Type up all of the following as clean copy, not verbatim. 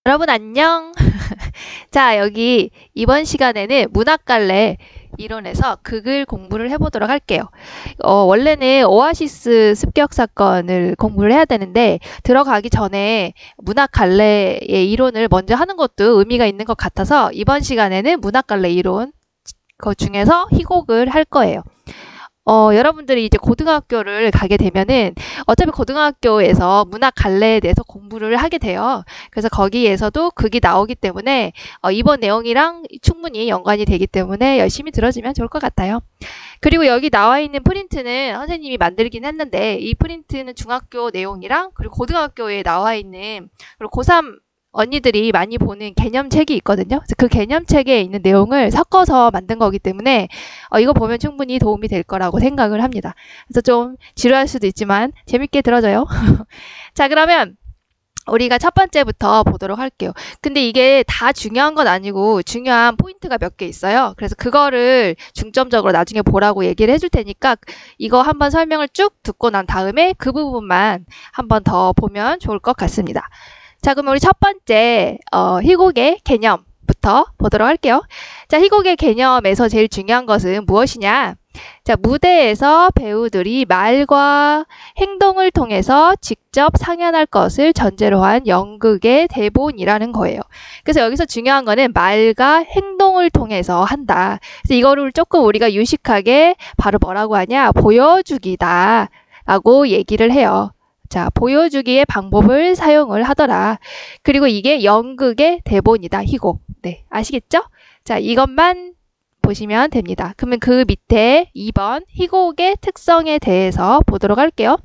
여러분 안녕. 자, 여기 이번 시간에는 문학갈래 이론에서 극을 공부를 해보도록 할게요. 원래는 오아시스 습격 사건을 공부를 해야 되는데 들어가기 전에 문학갈래의 이론을 먼저 하는 것도 의미가 있는 것 같아서 이번 시간에는 문학갈래 이론 그 중에서 희곡을 할 거예요. 여러분들이 이제 고등학교를 가게 되면은 어차피 고등학교에서 문학 갈래에 대해서 공부를 하게 돼요. 그래서 거기에서도 극이 나오기 때문에 이번 내용이랑 충분히 연관이 되기 때문에 열심히 들어주면 좋을 것 같아요. 그리고 여기 나와 있는 프린트는 선생님이 만들긴 했는데 이 프린트는 중학교 내용이랑 그리고 고등학교에 나와 있는 그리고 고3 언니들이 많이 보는 개념책이 있거든요. 그래서 그 개념책에 있는 내용을 섞어서 만든 거기 때문에 이거 보면 충분히 도움이 될 거라고 생각을 합니다. 그래서 좀 지루할 수도 있지만 재밌게 들어줘요. 자, 그러면 우리가 첫 번째부터 보도록 할게요. 근데 이게 다 중요한 건 아니고 중요한 포인트가 몇 개 있어요. 그래서 그거를 중점적으로 나중에 보라고 얘기를 해줄 테니까 이거 한번 설명을 쭉 듣고 난 다음에 그 부분만 한번 더 보면 좋을 것 같습니다. 자, 그럼 우리 첫 번째 희곡의 개념부터 보도록 할게요. 자, 희곡의 개념에서 제일 중요한 것은 무엇이냐? 자, 무대에서 배우들이 말과 행동을 통해서 직접 상연할 것을 전제로 한 연극의 대본이라는 거예요. 그래서 여기서 중요한 거는 말과 행동을 통해서 한다. 그래서 이거를 조금 우리가 유식하게 바로 뭐라고 하냐? 보여주기다 라고 얘기를 해요. 자, 보여주기의 방법을 사용을 하더라. 그리고 이게 연극의 대본이다. 희곡. 네, 아시겠죠? 자, 이것만 보시면 됩니다. 그러면 그 밑에 2번 희곡의 특성에 대해서 보도록 할게요.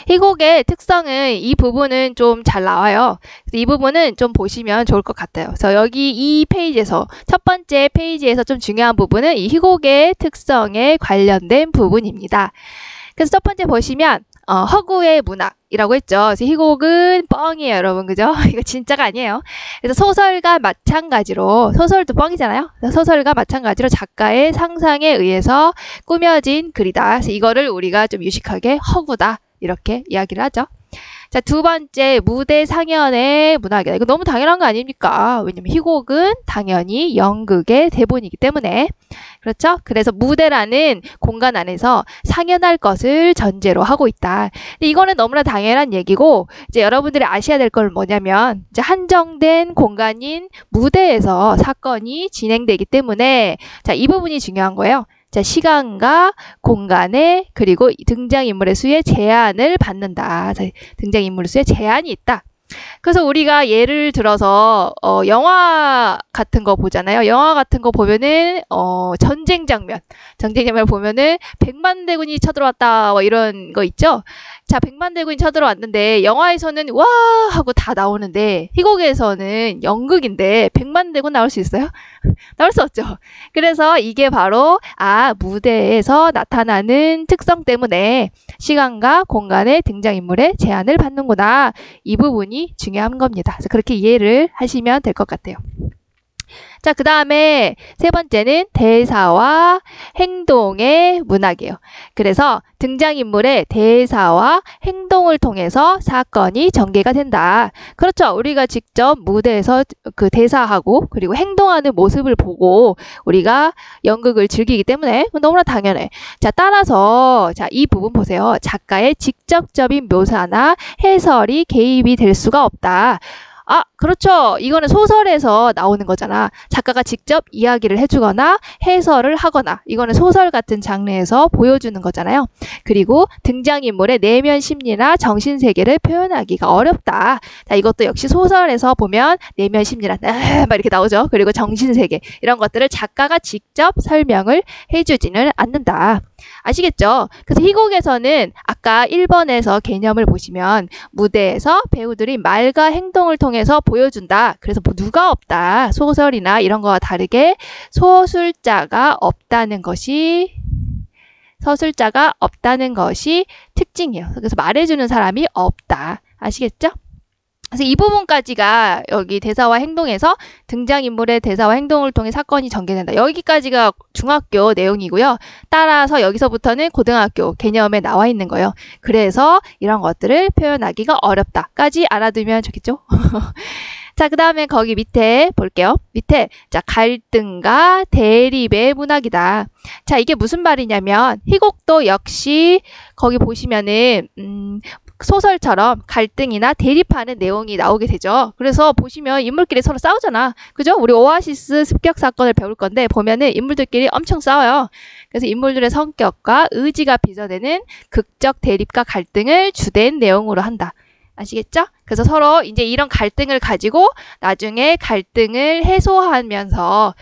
희곡의 특성은 이 부분은 좀 잘 나와요. 이 부분은 좀 보시면 좋을 것 같아요. 그래서 여기 이 페이지에서 첫 번째 페이지에서 좀 중요한 부분은 이 희곡의 특성에 관련된 부분입니다. 그래서 첫 번째 보시면 허구의 문학이라고 했죠. 그래서 희곡은 뻥이에요, 여러분. 그죠? 이거 진짜가 아니에요. 그래서 소설과 마찬가지로, 소설도 뻥이잖아요. 소설과 마찬가지로 작가의 상상에 의해서 꾸며진 글이다. 그래서 이거를 우리가 좀 유식하게 허구다. 이렇게 이야기를 하죠. 자, 두 번째, 무대 상연의 문학이다. 이거 너무 당연한 거 아닙니까? 왜냐면 희곡은 당연히 연극의 대본이기 때문에. 그렇죠? 그래서 무대라는 공간 안에서 상연할 것을 전제로 하고 있다. 근데 이거는 너무나 당연한 얘기고, 이제 여러분들이 아셔야 될 건 뭐냐면, 이제 한정된 공간인 무대에서 사건이 진행되기 때문에, 자, 이 부분이 중요한 거예요. 자, 시간과 공간에 그리고 등장인물의 수에 제한을 받는다. 자, 등장인물의 수에 제한이 있다. 그래서 우리가 예를 들어서 영화 같은 거 보잖아요. 영화 같은 거 보면은 전쟁 장면 보면은 100만 대군이 쳐들어왔다 뭐 이런 거 있죠. 자, 100만 대군이 쳐들어왔는데 영화에서는 와 하고 다 나오는데 희곡에서는 연극인데 100만 대군 나올 수 있어요? 나올 수 없죠. 그래서 이게 바로 무대에서 나타나는 특성 때문에 시간과 공간의 등장인물의 제한을 받는구나. 이 부분이 중요한 겁니다. 그래서 그렇게 이해를 하시면 될 것 같아요. 자, 그 다음에 세 번째는 대사와 행동의 문학이에요. 그래서 등장인물의 대사와 행동을 통해서 사건이 전개가 된다. 그렇죠. 우리가 직접 무대에서 그 대사하고 그리고 행동하는 모습을 보고 우리가 연극을 즐기기 때문에 너무나 당연해. 자, 따라서 자, 이 부분 보세요. 작가의 직접적인 묘사나 해설이 개입이 될 수가 없다. 그렇죠. 이거는 소설에서 나오는 거잖아. 작가가 직접 이야기를 해주거나 해설을 하거나 이거는 소설 같은 장르에서 보여주는 거잖아요. 그리고 등장인물의 내면 심리나 정신세계를 표현하기가 어렵다. 자, 이것도 역시 소설에서 보면 내면 심리나 막 이렇게 나오죠. 그리고 정신세계 이런 것들을 작가가 직접 설명을 해주지는 않는다. 아시겠죠? 그래서 희곡에서는 아까 1번에서 개념을 보시면 무대에서 배우들이 말과 행동을 통해서 보여준다. 그래서 뭐 누가 없다. 소설이나 이런 거와 다르게 서술자가 없다는 것이 특징이에요. 그래서 말해주는 사람이 없다. 아시겠죠? 그래서 이 부분까지가 여기 대사와 행동에서 등장인물의 대사와 행동을 통해 사건이 전개된다. 여기까지가 중학교 내용이고요. 따라서 여기서부터는 고등학교 개념에 나와 있는 거예요. 그래서 이런 것들을 표현하기가 어렵다까지 알아두면 좋겠죠? 자, 그 다음에 거기 밑에 볼게요. 밑에 자 갈등과 대립의 문학이다. 자, 이게 무슨 말이냐면 희곡도 역시 거기 보시면은 소설처럼 갈등이나 대립하는 내용이 나오게 되죠. 그래서 보시면 인물끼리 서로 싸우잖아. 그죠? 우리 오아시스 습격 사건을 배울 건데 보면은 인물들끼리 엄청 싸워요. 그래서 인물들의 성격과 의지가 빚어내는 극적 대립과 갈등을 주된 내용으로 한다. 아시겠죠? 그래서 서로 이제 이런 갈등을 가지고 나중에 갈등을 해소하면서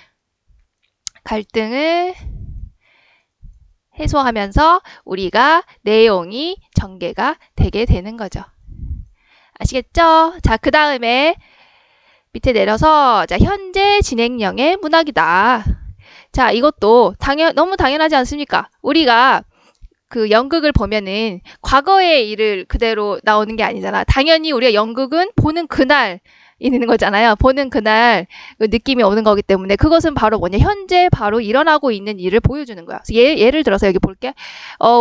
우리가 내용이 전개가 되게 되는 거죠. 아시겠죠? 자, 그 다음에 밑에 내려서 자, 현재 진행형의 문학이다. 자, 이것도 너무 당연하지 않습니까? 우리가 그 연극을 보면은 과거의 일을 그대로 나오는 게 아니잖아. 당연히 우리가 연극은 보는 그날 있는 거잖아요. 보는 그날 그 느낌이 오는 거기 때문에 그것은 바로 뭐냐, 현재 바로 일어나고 있는 일을 보여주는 거야. 예를 들어서 여기 볼게.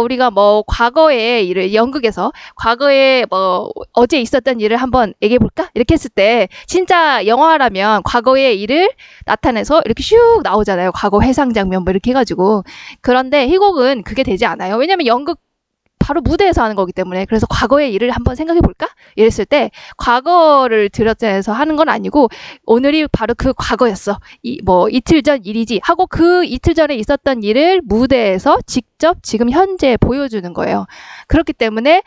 우리가 뭐 과거의 일을 연극에서 과거에 뭐 어제 있었던 일을 한번 얘기해 볼까? 이렇게 했을 때 진짜 영화라면 과거의 일을 나타내서 이렇게 슉 나오잖아요. 과거 회상 장면 뭐 이렇게 해가지고. 그런데 희곡은 그게 되지 않아요. 왜냐면 연극 바로 무대에서 하는 거기 때문에. 그래서 과거의 일을 한번 생각해 볼까? 이랬을 때 과거를 들여서 하는 건 아니고 오늘이 바로 그 과거였어. 뭐 이틀 전 일이지 하고 그 이틀 전에 있었던 일을 무대에서 직접 지금 현재 보여주는 거예요. 그렇기 때문에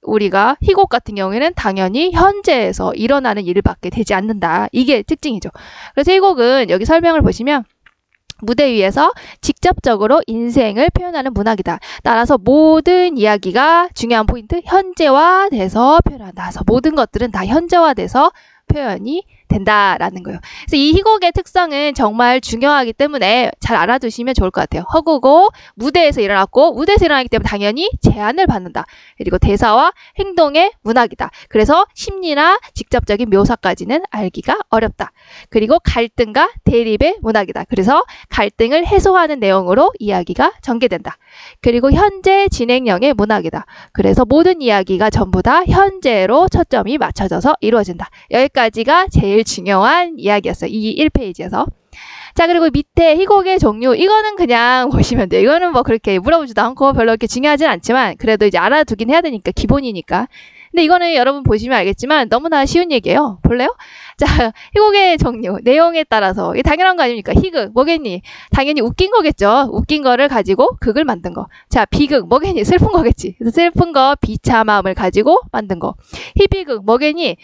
우리가 희곡 같은 경우에는 당연히 현재에서 일어나는 일밖에 되지 않는다. 이게 특징이죠. 그래서 희곡은 여기 설명을 보시면 무대 위에서 직접적으로 인생을 표현하는 문학이다. 따라서 모든 이야기가 중요한 포인트 현재화돼서 표현한다. 그래서 모든 것들은 다 현재화돼서 표현이 된다라는 거예요. 그래서 이 희곡의 특성은 정말 중요하기 때문에 잘 알아두시면 좋을 것 같아요. 허구고 무대에서 일어났고 무대에서 일어나기 때문에 당연히 제한을 받는다. 그리고 대사와 행동의 문학이다. 그래서 심리나 직접적인 묘사까지는 알기가 어렵다. 그리고 갈등과 대립의 문학이다. 그래서 갈등을 해소하는 내용으로 이야기가 전개된다. 그리고 현재 진행형의 문학이다. 그래서 모든 이야기가 전부 다 현재로 초점이 맞춰져서 이루어진다. 여기까지가 제일 중요한 이야기였어요. 이 1페이지에서. 자, 그리고 밑에 희곡의 종류. 이거는 그냥 보시면 돼요. 이거는 뭐 그렇게 물어보지도 않고 별로 그렇게 중요하진 않지만 그래도 이제 알아두긴 해야 되니까 기본이니까. 근데 이거는 여러분 보시면 알겠지만 너무나 쉬운 얘기예요. 볼래요? 자, 희곡의 종류, 내용에 따라서 이게 당연한 거 아닙니까? 희극, 뭐겠니? 당연히 웃긴 거겠죠. 웃긴 거를 가지고 극을 만든 거. 자, 비극, 뭐겠니? 슬픈 거겠지. 그래서 슬픈 거, 비참함을 가지고 만든 거. 희비극, 뭐겠니?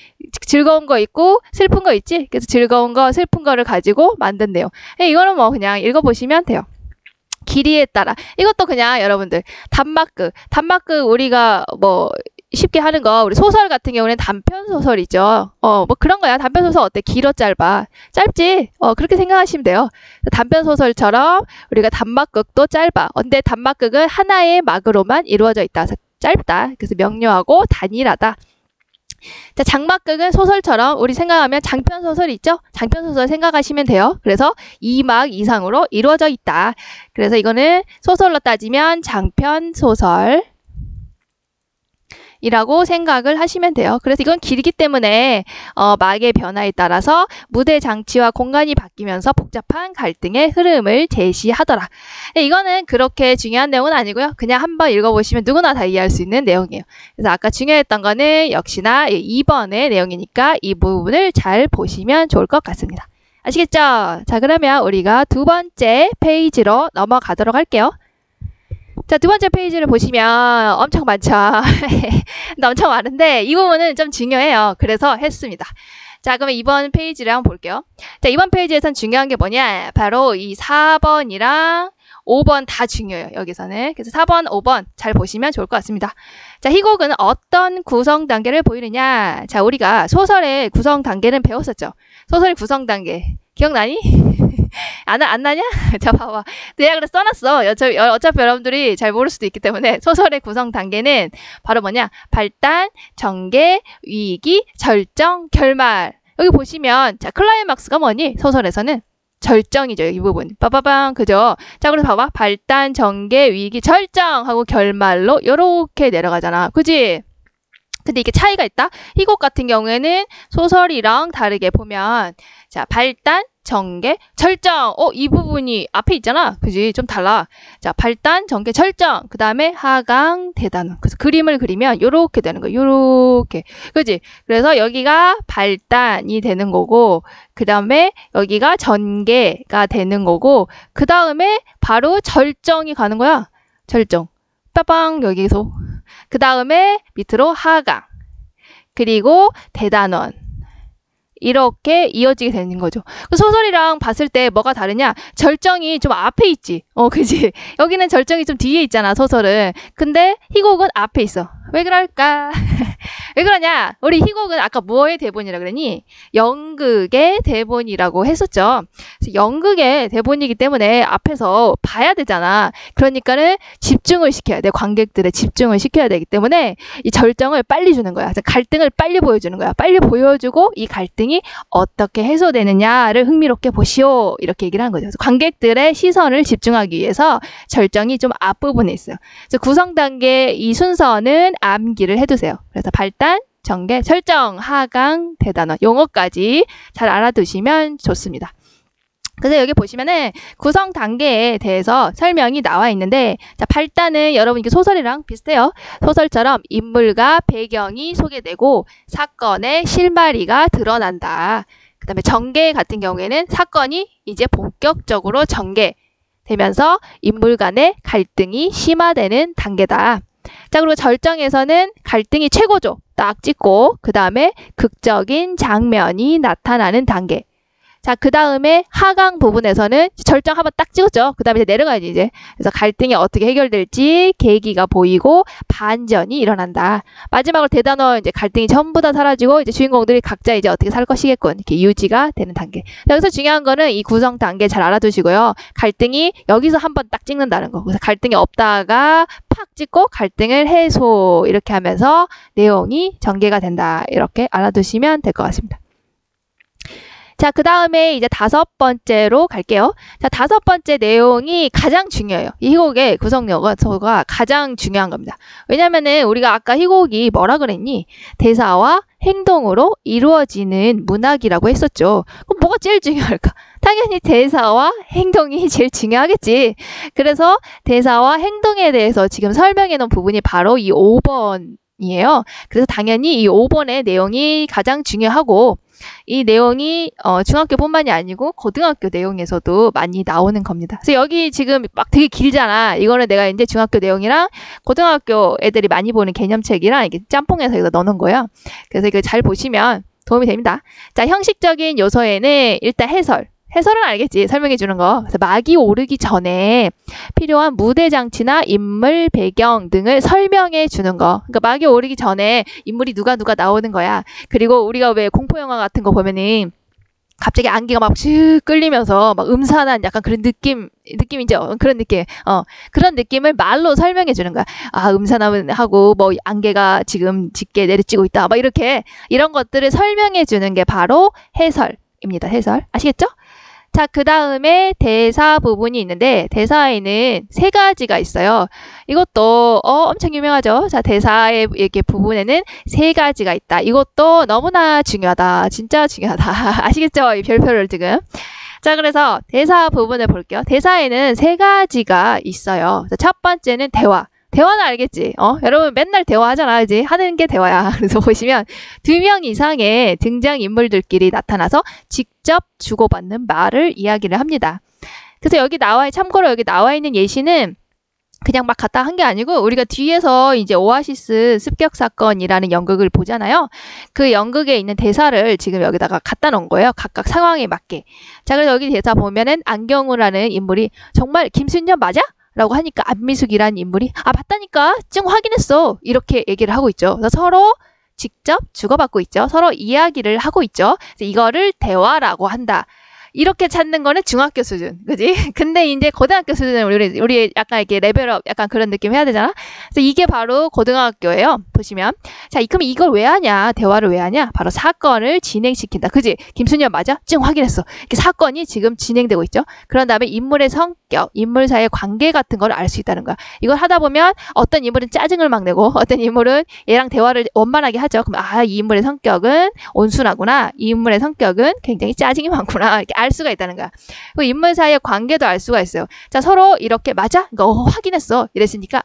즐거운 거 있고 슬픈 거 있지? 그래서 즐거운 거, 슬픈 거를 가지고 만든 내용. 이거는 뭐 그냥 읽어보시면 돼요. 길이에 따라. 이것도 그냥 여러분들 단막극 우리가 뭐 쉽게 하는 거, 우리 소설 같은 경우는 단편 소설이죠. 뭐 그런 거야. 단편 소설 어때? 길어, 짧아? 짧지? 그렇게 생각하시면 돼요. 단편 소설처럼 우리가 단막극도 짧아. 근데 단막극은 하나의 막으로만 이루어져 있다. 그래서 짧다. 그래서 명료하고 단일하다. 자, 장막극은 소설처럼 우리 생각하면 장편 소설 있죠? 장편 소설 생각하시면 돼요. 그래서 2막 이상으로 이루어져 있다. 그래서 이거는 소설로 따지면 장편 소설 이라고 생각을 하시면 돼요. 그래서 이건 길기 때문에 막의 변화에 따라서 무대 장치와 공간이 바뀌면서 복잡한 갈등의 흐름을 제시하더라. 이거는 그렇게 중요한 내용은 아니고요. 그냥 한번 읽어보시면 누구나 다 이해할 수 있는 내용이에요. 그래서 아까 중요했던 거는 역시나 2번의 내용이니까 이 부분을 잘 보시면 좋을 것 같습니다. 아시겠죠? 자, 그러면 우리가 두 번째 페이지로 넘어가도록 할게요. 자, 두 번째 페이지를 보시면 엄청 많죠. 엄청 많은데 이 부분은 좀 중요해요. 그래서 했습니다. 자, 그러면 이번 페이지를 한번 볼게요. 자, 이번 페이지에선 중요한 게 뭐냐? 바로 이 4번이랑 5번 다 중요해요. 여기서는. 그래서 4번, 5번 잘 보시면 좋을 것 같습니다. 자, 희곡은 어떤 구성 단계를 보이느냐? 자, 우리가 소설의 구성 단계는 배웠었죠. 소설의 구성 단계. 기억나니? 안 나냐? 자, 봐봐. 내가 그래 써놨어. 어차피 여러분들이 잘 모를 수도 있기 때문에 소설의 구성 단계는 바로 뭐냐? 발단, 전개, 위기, 절정, 결말. 여기 보시면 자, 클라이막스가 뭐니? 소설에서는 절정이죠. 이 부분. 빠바방. 그죠? 자, 그래서 봐봐. 발단, 전개, 위기, 절정 하고 결말로 요렇게 내려가잖아. 그지? 근데 이게 차이가 있다? 희곡 같은 경우에는 소설이랑 다르게 보면 자, 발단, 전개, 절정. 이 부분이 앞에 있잖아. 그지? 좀 달라. 자, 발단, 전개, 절정. 그 다음에 하강, 대단원. 그래서 그림을 그리면 요렇게 되는 거야. 요렇게. 그지? 그래서 여기가 발단이 되는 거고, 그 다음에 여기가 전개가 되는 거고, 그 다음에 바로 절정이 가는 거야. 절정. 빠빵, 여기서. 그 다음에 밑으로 하강. 그리고 대단원. 이렇게 이어지게 되는 거죠. 소설이랑 봤을 때 뭐가 다르냐? 절정이 좀 앞에 있지. 그지? 여기는 절정이 좀 뒤에 있잖아, 소설은. 근데 희곡은 앞에 있어. 왜 그럴까? 왜 그러냐? 우리 희곡은 아까 뭐의 대본이라 그러니? 연극의 대본이라고 했었죠. 그래서 연극의 대본이기 때문에 앞에서 봐야 되잖아. 그러니까는 집중을 시켜야 돼. 관객들의 집중을 시켜야 되기 때문에 이 절정을 빨리 주는 거야. 갈등을 빨리 보여주는 거야. 빨리 보여주고 이 갈등이 어떻게 해소되느냐를 흥미롭게 보시오. 이렇게 얘기를 하는 거죠. 그래서 관객들의 시선을 집중하기 위해서 절정이 좀 앞부분에 있어요. 그래서 구성 단계 이 순서는 암기를 해두세요. 그래서 발단, 전개, 절정, 하강, 대단원 용어까지 잘 알아두시면 좋습니다. 그래서 여기 보시면은 구성 단계에 대해서 설명이 나와 있는데 자, 발단은 여러분 이게 소설이랑 비슷해요. 소설처럼 인물과 배경이 소개되고 사건의 실마리가 드러난다. 그 다음에 전개 같은 경우에는 사건이 이제 본격적으로 전개되면서 인물 간의 갈등이 심화되는 단계다. 자, 그리고 절정에서는 갈등이 최고조 딱 찍고 그 다음에 극적인 장면이 나타나는 단계. 자, 그 다음에 하강 부분에서는 절정 한번 딱 찍었죠. 그 다음에 이제 내려가야지 이제. 그래서 갈등이 어떻게 해결될지 계기가 보이고 반전이 일어난다. 마지막으로 대단원 이제 갈등이 전부 다 사라지고 이제 주인공들이 각자 이제 어떻게 살 것이겠군. 이렇게 유지가 되는 단계. 여기서 중요한 거는 이 구성 단계 잘 알아두시고요. 갈등이 여기서 한번 딱 찍는다는 거. 그래서 갈등이 없다가 팍 찍고 갈등을 해소 이렇게 하면서 내용이 전개가 된다. 이렇게 알아두시면 될 것 같습니다. 자, 그 다음에 이제 5번째로 갈게요. 자, 5번째 내용이 가장 중요해요. 이 희곡의 구성 요소가 가장 중요한 겁니다. 왜냐면은 우리가 아까 희곡이 뭐라 그랬니? 대사와 행동으로 이루어지는 문학이라고 했었죠. 그럼 뭐가 제일 중요할까? 당연히 대사와 행동이 제일 중요하겠지. 그래서 대사와 행동에 대해서 지금 설명해 놓은 부분이 바로 이 5번이에요. 그래서 당연히 이 5번의 내용이 가장 중요하고 이 내용이 중학교뿐만이 아니고 고등학교 내용에서도 많이 나오는 겁니다. 그래서 여기 지금 막 되게 길잖아. 이거는 내가 이제 중학교 내용이랑 고등학교 애들이 많이 보는 개념책이랑 이렇게 짬뽕해서 여기다 넣어놓은 거예요. 그래서 이거 잘 보시면 도움이 됩니다. 자, 형식적인 요소에는 일단 해설은 알겠지. 설명해 주는 거. 그래서 막이 오르기 전에 필요한 무대 장치나 인물 배경 등을 설명해 주는 거. 그러니까 막이 오르기 전에 인물이 누가 나오는 거야. 그리고 우리가 왜 공포 영화 같은 거 보면은 갑자기 안개가 막 쭉 끌리면서 막 음산한 약간 그런 느낌이죠. 그런 느낌. 그런 느낌을 말로 설명해 주는 거야. 아, 음산하고 뭐 안개가 지금 짙게 내리쬐고 있다. 막 이렇게 이런 것들을 설명해 주는 게 바로 해설입니다. 해설. 아시겠죠? 자, 그 다음에 대사 부분이 있는데 대사에는 3가지가 있어요. 이것도 엄청 유명하죠. 자, 대사의 이렇게 부분에는 3가지가 있다. 이것도 너무나 중요하다. 진짜 중요하다. 아시겠죠? 이 별표를 지금. 자, 그래서 대사 부분을 볼게요. 대사에는 3가지가 있어요. 자, 첫 번째는 대화. 대화는 알겠지? 여러분 맨날 대화하잖아. 그지? 하는 게 대화야. 그래서 보시면 2명 이상의 등장인물들끼리 나타나서 직접 주고받는 말을 이야기를 합니다. 그래서 참고로 여기 나와 있는 예시는 그냥 막 갖다 한 게 아니고 우리가 뒤에서 이제 오아시스 습격 사건이라는 연극을 보잖아요. 그 연극에 있는 대사를 지금 여기다가 갖다 놓은 거예요. 각각 상황에 맞게. 자, 그래서 여기 대사 보면은 안경우라는 인물이 정말 김순년 맞아? 라고 하니까 안미숙이라는 인물이 맞다니까 지금 확인했어 이렇게 얘기를 하고 있죠. 그래서 서로 직접 주고받고 있죠. 서로 이야기를 하고 있죠. 그래서 이거를 대화라고 한다. 이렇게 찾는 거는 중학교 수준, 그지? 근데 이제 고등학교 수준은 우리 약간 이렇게 레벨업, 약간 그런 느낌 해야 되잖아? 그래서 이게 바로 고등학교예요. 보시면. 자, 그럼 이걸 왜 하냐? 대화를 왜 하냐? 바로 사건을 진행시킨다. 그지? 김순현 맞아? 찡 확인했어. 이렇게 사건이 지금 진행되고 있죠? 그런 다음에 인물의 성격, 인물 사이의 관계 같은 걸 알 수 있다는 거야. 이걸 하다 보면 어떤 인물은 짜증을 막 내고 어떤 인물은 얘랑 대화를 원만하게 하죠. 그럼 이 인물의 성격은 온순하구나. 이 인물의 성격은 굉장히 짜증이 많구나. 이렇게 알 수가 있다는 거야. 그 인물 사이의 관계도 알 수가 있어요. 자, 서로 이렇게 맞아? 확인했어. 이랬으니까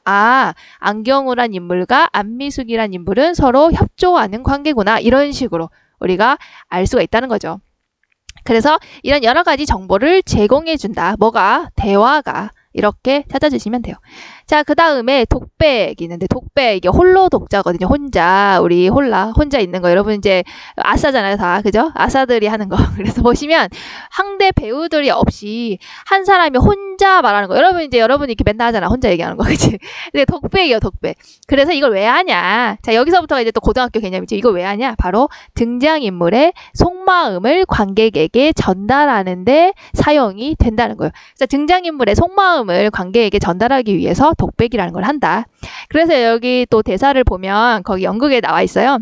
안경우란 인물과 안미숙이란 인물은 서로 협조하는 관계구나. 이런 식으로 우리가 알 수가 있다는 거죠. 그래서 이런 여러 가지 정보를 제공해 준다. 대화가. 이렇게 찾아주시면 돼요. 자, 그 다음에 독백이 있는데, 독백, 이게 홀로 독자거든요. 혼자 있는 거. 여러분 이제 아싸잖아요, 다. 그죠? 아싸들이 하는 거. 그래서 보시면 상대 배우들이 없이 한 사람이 혼자 말하는 거. 여러분이 이렇게 맨날 하잖아. 혼자 얘기하는 거. 그치? 근데 독백이에요, 독백. 그래서 이걸 왜 하냐? 자, 여기서부터가 이제 또 고등학교 개념이죠. 이걸 왜 하냐? 바로 등장인물의 속마음을 관객에게 전달하는데 사용이 된다는 거예요. 그래서 등장인물의 속마음을 관객에게 전달하기 위해서 독백이라는 걸 한다. 그래서 여기 또 대사를 보면 거기 연극에 나와 있어요.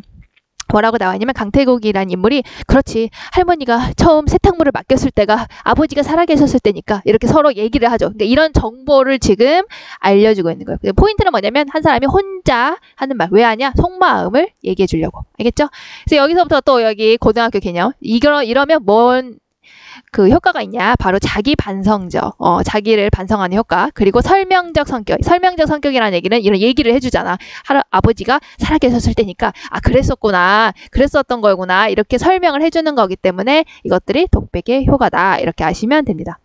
뭐라고 나와 있냐면 강태국이라는 인물이 그렇지 할머니가 처음 세탁물을 맡겼을 때가 아버지가 살아계셨을 때니까 이렇게 서로 얘기를 하죠. 그러니까 이런 정보를 지금 알려주고 있는 거예요. 포인트는 뭐냐면 한 사람이 혼자 하는 말 왜 하냐? 속마음을 얘기해 주려고. 알겠죠? 그래서 여기서부터 또 여기 고등학교 개념 이러면 그 효과가 있냐? 바로 자기 반성적, 자기를 반성하는 효과. 그리고 설명적 성격. 설명적 성격이라는 얘기는 이런 얘기를 해주잖아. 아버지가 살아계셨을 때니까, 그랬었구나. 그랬었던 거구나. 이렇게 설명을 해주는 거기 때문에 이것들이 독백의 효과다. 이렇게 아시면 됩니다.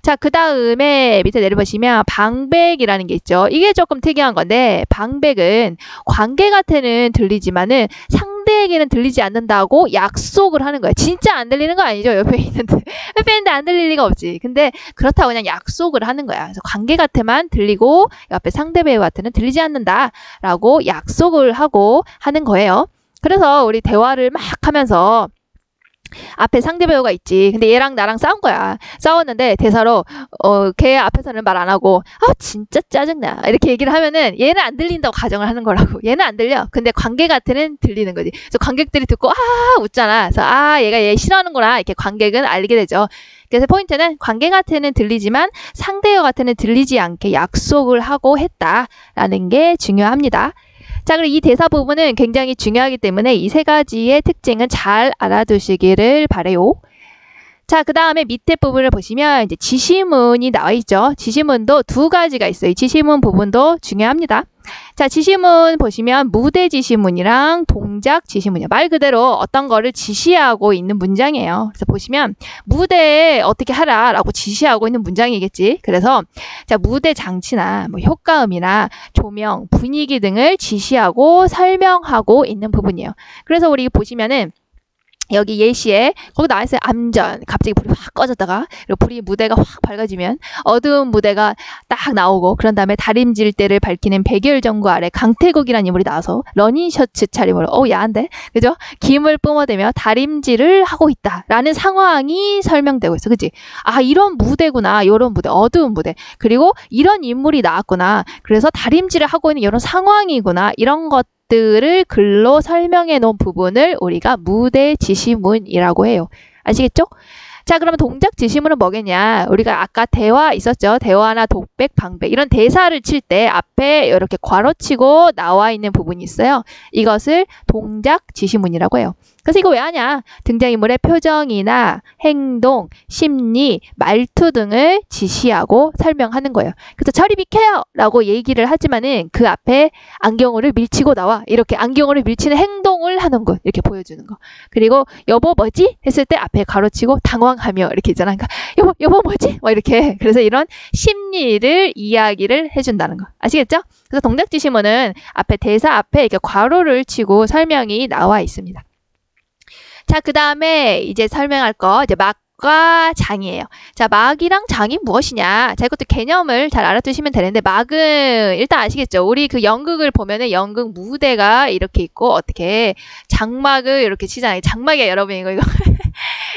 자, 그 다음에 밑에 내려보시면 방백이라는 게 있죠. 이게 조금 특이한 건데 방백은 관계한테는 들리지만은 상대에게는 들리지 않는다고 약속을 하는 거예요. 진짜 안 들리는 거 아니죠? 옆에 있는데 안 들릴 리가 없지. 근데 그렇다고 그냥 약속을 하는 거야. 그래서 관계한테만 들리고 옆에 상대 배우한테는 들리지 않는다라고 약속을 하고 하는 거예요. 그래서 우리 대화를 막 하면서 앞에 상대 배우가 있지. 근데 얘랑 나랑 싸운 거야. 싸웠는데 대사로 걔 앞에서는 말 안 하고 진짜 짜증나 이렇게 얘기를 하면은 얘는 안 들린다고 가정을 하는 거라고. 얘는 안 들려. 근데 관객한테는 들리는 거지. 그래서 관객들이 듣고 웃잖아. 그래서 얘가 얘 싫어하는구나. 이렇게 관객은 알게 되죠. 그래서 포인트는 관객한테는 들리지만 상대한테는 들리지 않게 약속을 하고 했다라는 게 중요합니다. 자, 그리고 이 대사 부분은 굉장히 중요하기 때문에 이 세 가지의 특징은 잘 알아두시기를 바래요. 자, 그 다음에 밑에 부분을 보시면 이제 지시문이 나와 있죠. 지시문도 두 가지가 있어요. 이 지시문 부분도 중요합니다. 자, 지시문 보시면 무대 지시문이랑 동작 지시문이요. 말 그대로 어떤 거를 지시하고 있는 문장이에요. 그래서 보시면 무대에 어떻게 하라라고 지시하고 있는 문장이겠지. 그래서 자, 무대 장치나 효과음이나 조명, 분위기 등을 지시하고 설명하고 있는 부분이에요. 그래서 우리 보시면은 여기 예시에 거기 나와 있어요. 암전. 갑자기 불이 확 꺼졌다가 그리고 불이 무대가 확 밝아지면 어두운 무대가 딱 나오고 그런 다음에 다림질 때를 밝히는 백열전구 아래 강태국이라는 인물이 나와서 러닝 셔츠 차림으로 야한데 그죠? 김을 뿜어대며 다림질을 하고 있다라는 상황이 설명되고 있어. 그치? 이런 무대구나. 이런 무대. 어두운 무대. 그리고 이런 인물이 나왔구나. 그래서 다림질을 하고 있는 이런 상황이구나. 이런 것들을 글로 설명해 놓은 부분을 우리가 무대 지시문이라고 해요. 아시겠죠? 자, 그러면 동작 지시문은 뭐겠냐? 우리가 아까 대화 있었죠? 대화나 독백, 방백 이런 대사를 칠 때 앞에 이렇게 괄호치고 나와 있는 부분이 있어요. 이것을 동작 지시문이라고 해요. 그래서 이거 왜 하냐? 등장인물의 표정이나 행동, 심리, 말투 등을 지시하고 설명하는 거예요. 그래서 저리 비켜요! 라고 얘기를 하지만은 그 앞에 안경호를 밀치고 나와. 이렇게 안경호를 밀치는 행동을 하는 것. 이렇게 보여주는 거. 그리고 여보 뭐지? 했을 때 앞에 가로치고 당황하며 이렇게 있잖아. 그러니까 여보 뭐지? 이렇게. 그래서 이런 심리를 이야기를 해준다는 거. 아시겠죠? 그래서 동작 지시문은 앞에 대사 앞에 이렇게 괄호를 치고 설명이 나와 있습니다. 자, 그 다음에 이제 설명할 거 이제 막과 장이에요. 자, 막이랑 장이 무엇이냐? 자, 이것도 개념을 잘 알아두시면 되는데 막은 일단 아시겠죠? 우리 그 연극을 보면은 연극 무대가 이렇게 있고 어떻게 장막을 이렇게 치잖아요. 장막이야, 여러분 이거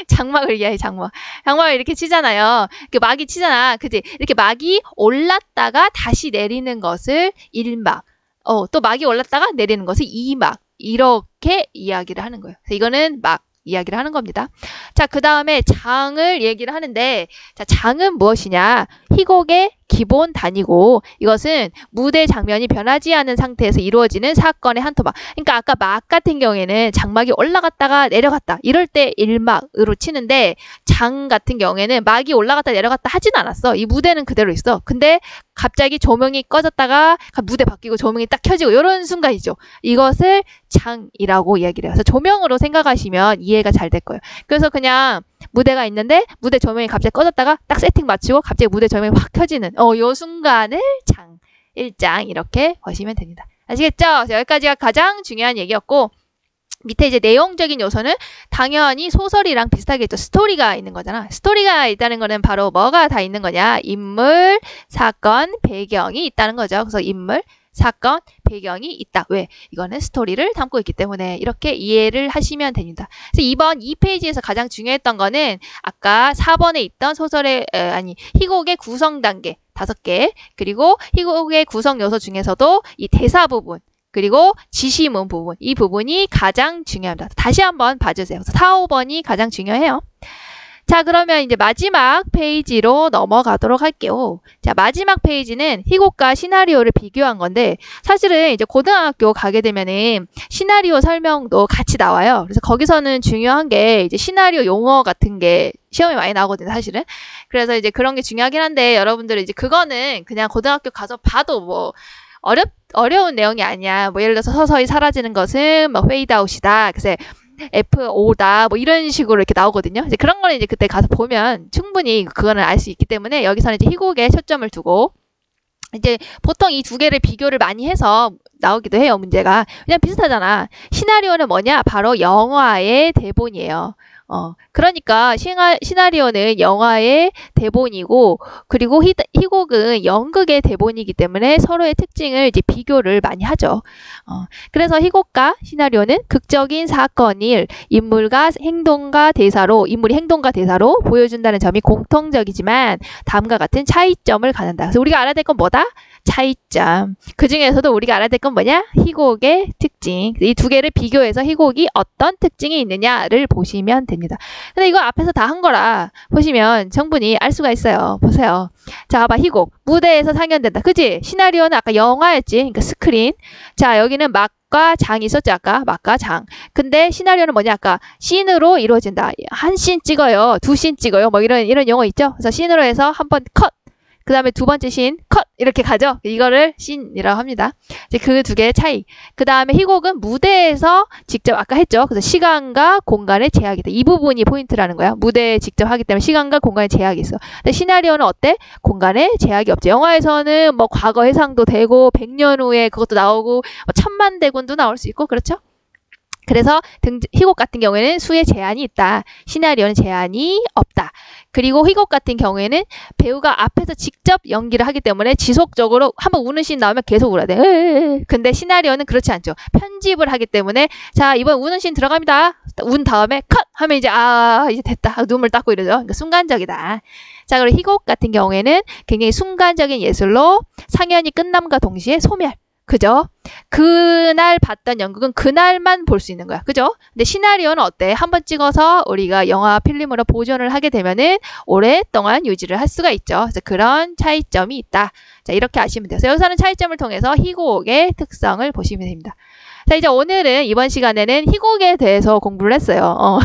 장막을 얘기해, 장막. 장막을 이렇게 치잖아요. 이렇게 막이 치잖아. 그지? 이렇게 막이 올랐다가 다시 내리는 것을 1막. 또 막이 올랐다가 내리는 것을 2막. 이렇게 이야기를 하는 거예요. 그래서 이거는 막 이야기를 하는 겁니다. 자, 그 다음에 장을 얘기를 하는데, 자, 장은 무엇이냐? 희곡의 기본 단위고, 이것은 무대 장면이 변하지 않은 상태에서 이루어지는 사건의 한 토막. 그러니까 아까 막 같은 경우에는 장막이 올라갔다가 내려갔다. 이럴 때 1막으로 치는데, 장 같은 경우에는 막이 올라갔다 내려갔다 하진 않았어. 이 무대는 그대로 있어. 근데 갑자기 조명이 꺼졌다가 무대 바뀌고 조명이 딱 켜지고 이런 순간이죠. 이것을 장이라고 이야기를 해요. 그래서 조명으로 생각하시면 이해가 잘 될 거예요. 그래서 그냥 무대가 있는데 무대 조명이 갑자기 꺼졌다가 딱 세팅 맞추고 갑자기 무대 조명이 확 켜지는 요 순간을 장, 1장 이렇게 보시면 됩니다. 아시겠죠? 여기까지가 가장 중요한 얘기였고, 밑에 이제 내용적인 요소는 당연히 소설이랑 비슷하겠죠. 스토리가 있는 거잖아. 스토리가 있다는 거는 바로 뭐가 다 있는 거냐? 인물, 사건, 배경이 있다는 거죠. 그래서 인물, 사건, 배경이 있다. 왜? 이거는 스토리를 담고 있기 때문에 이렇게 이해를 하시면 됩니다. 그래서 이번 2페이지에서 가장 중요했던 거는 아까 4번에 있던 소설의 희곡의 구성 단계 5개, 그리고 희곡의 구성 요소 중에서도 이 대사 부분, 그리고 지시문 부분, 이 부분이 가장 중요합니다. 다시 한번 봐주세요. 그래서 4, 5번이 가장 중요해요. 자, 그러면 이제 마지막 페이지로 넘어가도록 할게요. 자, 마지막 페이지는 희곡과 시나리오를 비교한 건데, 사실은 이제 고등학교 가게 되면은 시나리오 설명도 같이 나와요. 그래서 거기서는 중요한 게 이제 시나리오 용어 같은 게 시험에 많이 나오거든요, 사실은. 그래서 이제 그런 게 중요하긴 한데, 여러분들은 이제 그거는 그냥 고등학교 가서 봐도 뭐, 어려운 내용이 아니야. 뭐 예를 들어서 서서히 사라지는 것은 뭐 페이드아웃이다. 그래서 F5다. 뭐 이런 식으로 이렇게 나오거든요. 이제 그런 거는 이제 그때 가서 보면 충분히 그거는 알 수 있기 때문에 여기서는 이제 희곡에 초점을 두고, 이제 보통 이 두 개를 비교를 많이 해서 나오기도 해요, 문제가. 그냥 비슷하잖아. 시나리오는 뭐냐? 바로 영화의 대본이에요. 그러니까 시나리오는 영화의 대본이고, 그리고 희곡은 연극의 대본이기 때문에 서로의 특징을 이제 비교를 많이 하죠. 그래서 희곡과 시나리오는 극적인 사건을 인물이 행동과 대사로 보여준다는 점이 공통적이지만 다음과 같은 차이점을 갖는다. 그래서 우리가 알아야 될 건 뭐다? 차이점. 그 중에서도 우리가 알아야 될 건 뭐냐? 희곡의 특징. 이 두 개를 비교해서 희곡이 어떤 특징이 있느냐를 보시면 됩니다. 근데 이거 앞에서 다 한 거라 보시면 충분히 알 수가 있어요. 보세요. 자, 봐봐. 희곡. 무대에서 상연된다. 그치? 시나리오는 아까 영화였지. 그러니까 스크린. 자, 여기는 막과 장이 있었지. 아까 막과 장. 근데 시나리오는 뭐냐? 아까 씬으로 이루어진다. 한 씬 찍어요. 2씬 찍어요. 뭐 이런 용어 있죠? 그래서 씬으로 해서 한번 컷. 그 다음에 두 번째 씬, 컷! 이렇게 가죠? 이거를 씬이라고 합니다. 이제 그 두 개의 차이. 그 다음에 희곡은 무대에서 직접 아까 했죠? 그래서 시간과 공간의 제약이 있다. 이 부분이 포인트라는 거야. 무대에 직접 하기 때문에 시간과 공간의 제약이 있어. 근데 시나리오는 어때? 공간의 제약이 없죠. 영화에서는 뭐 과거 해상도 되고 100년 후에 그것도 나오고 뭐 천만대군도 나올 수 있고 그렇죠? 그래서 희곡 같은 경우에는 수의 제한이 있다. 시나리오는 제한이 없다. 그리고 희곡 같은 경우에는 배우가 앞에서 직접 연기를 하기 때문에 지속적으로 한번 우는 씬 나오면 계속 울어야 돼. 근데 시나리오는 그렇지 않죠. 편집을 하기 때문에 자, 이번 우는 씬 들어갑니다. 운 다음에 컷! 하면 이제 이제 됐다. 눈물 닦고 이러죠. 그러니까 순간적이다. 자, 그리고 희곡 같은 경우에는 굉장히 순간적인 예술로 상연이 끝남과 동시에 소멸. 그죠? 그날 봤던 연극은 그날만 볼 수 있는 거야. 그죠? 근데 시나리오는 어때? 한번 찍어서 우리가 영화 필름으로 보존을 하게 되면은 오랫동안 유지를 할 수가 있죠. 그래서 그런 차이점이 있다. 자, 이렇게 아시면 돼요. 그래서 여기서는 차이점을 통해서 희곡의 특성을 보시면 됩니다. 자, 이제 오늘은 이번 시간에는 희곡에 대해서 공부를 했어요.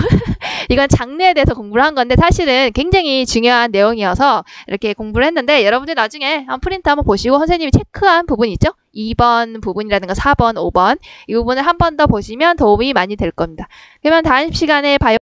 이건 장르에 대해서 공부를 한 건데 사실은 굉장히 중요한 내용이어서 이렇게 공부를 했는데 여러분들 나중에 프린트 한번 보시고 선생님이 체크한 부분이 있죠? 2번 부분이라든가 4번, 5번 이 부분을 한 번 더 보시면 도움이 많이 될 겁니다. 그러면 다음 시간에 봐요.